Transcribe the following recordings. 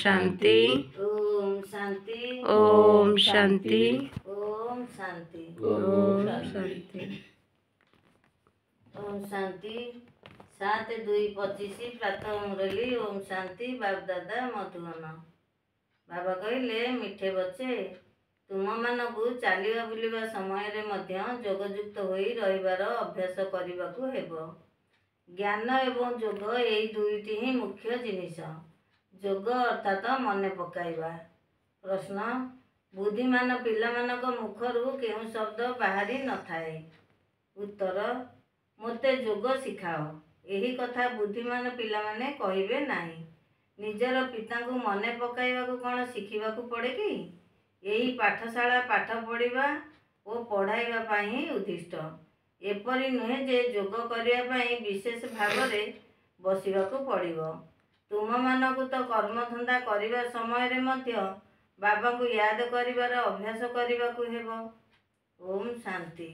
शांति ओम शांति ओम शांति ओम शांति ओम शांति ओम शांति 7/2/25 प्रातः मुरली ओम शांति बाप दादा मधुबन बाबा कहले मिठे बच्चे तुम मानकु चालिबा बुलिबा समय रे मध्य जोगयुक्त होई रहिबार अभ्यास करबाकू हेबो। ज्ञान एवं जोग एई दुईटी ही मुख्य जिनिस। जोग अर्थात मन पकाइबा। प्रश्न बुद्धिमान पिलामानक मुखरू केउं शब्द बाहरी न थाए। उत्तर मोते जोग शिखाओ एही कथा बुद्धिमान पिलामाने कहिबे नाही। निजर पितांकु मने पकाइबाकू कौन शिखिबाकू पड़े कि? एही पाठशाला पाठ पढ़िबा ओ पढ़ाइबा पाई उद्दिष्ट। एपरि नुहे जे जोग करिया पाई विशेष भावरे बसिबाकू पड़िबो। तुम मानकू तो कर्मधंदा करिबा समय रे मध्य बाबा को याद करिबार अभ्यास करिबाकू हेबो। ओम शांति।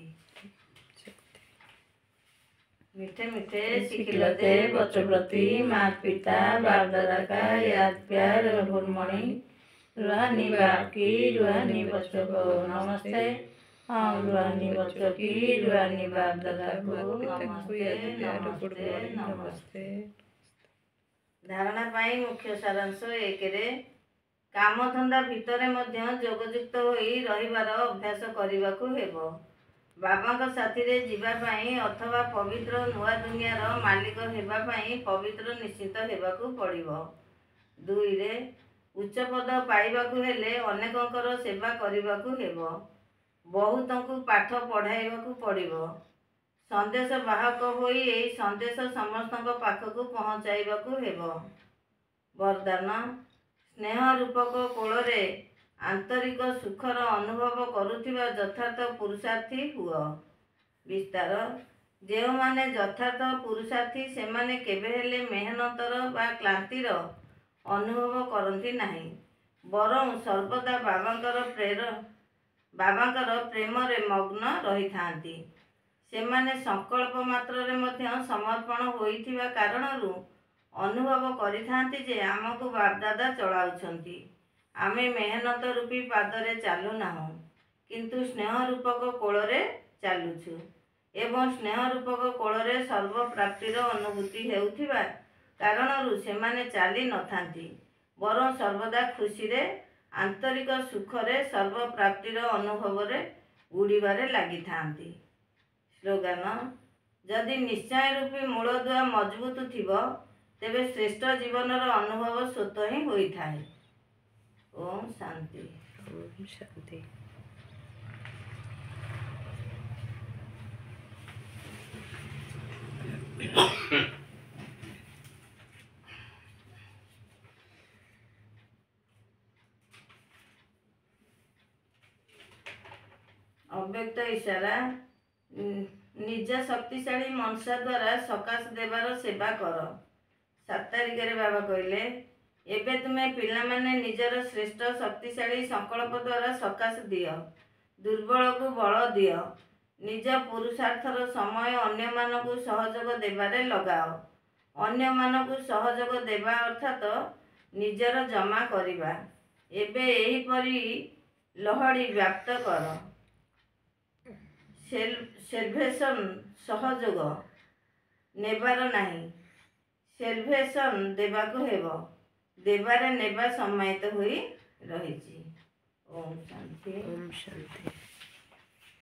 मीठे मीठे सिखिलते बच्चों प्रति माता पिता बाप दादा का याद प्यार और गुणमणि। रूहानी बाप की रूहानी बच्चों को नमस्ते। हम रूहानी बच्चों की रूहानी बाप दादा को नमस्ते। धारणा पाई मुख्य सारांश 1 रे काम धंदा भितरे मध्य जोगयुक्त होई रहिबार अभ्यास करिबाकू हेबो। बाबा साथी रे जीवा पाई अथवा पवित्र नुआ दुनियार मालिक हेबा पाई पवित्र निश्चित हेबाकू पड़िबो। 2 रे उच्च पद पाइबाकू हेले अनेकंकर सेवा करिबाकू हेबो। बहुतंकु पाठ पढ़ाइबाकू पड़िबो। संदेश बाहक होई एई संदेश समस्तंक पाखकू पहुंचाइबाकू हेबो। वरदान स्नेह रूपक कोଳରେ आंतरिक सुखर अनुभव करुथिबा यथार्थ पुरुषार्थी हुआ। विस्तार जो माने यथार्थ पुरुषार्थी से माने केबे हेले मेहनतर बा क्लांतिर अनुभव करती नहीं, बरं सर्वदा बाबांकर प्रेम रे मग्न रही थांती। से माने संकल्प मात्र रे मध्य समर्पण होइथिबा कारणरू अनुभव करिथांती जे आमको बापदादा चलाउछंती। आमे मेहनत रूपी पादरे चालू नाहु किंतु स्नेह रूपक कोଳରେ चालुछु एवं स्नेह रूपक कोଳରେ सर्व प्राप्तिर अनुभूति हेउथिबा कारणरू सेमाने चाली नथांती, बरं सर्वदा खुशी रे आंतरिक सुखरे सर्व प्राप्तिर अनुभव रे उड़ीबारे लागि थांती। स्लोगान जदि निश्चय रूपी मूलदुआ मजबूत थिबो तेबे श्रेष्ठ जीवनर अनुभव स्वतः ही होई थाए। ओम शांति। ओम शांति। अव्यक्त इशारा निज शक्तिशाली मनसा द्वारा सकाश देवार सेवा कर। 7 तारिख रे बाबा कहले एबे तुमे पिला माने निजर श्रेष्ठ शक्तिशाली संकल्प द्वारा सकाश दियो, दुर्बल को बल दियो, निज पुरुषार्थर समय अन्य मानकु सहयोग देबारे लगाओ। अन्य मानकु सहयोग देबा अर्थात निजर जमा करिबा। एबे एही परी लहड़ी व्याप्त कर। सेल्वेशन सहयोग नेबार नहीं, सेल्वेशन देबाकू हेबो, देबारे नेबा सम्मानित होई रहिछि। ओम शांति। ओम शांति।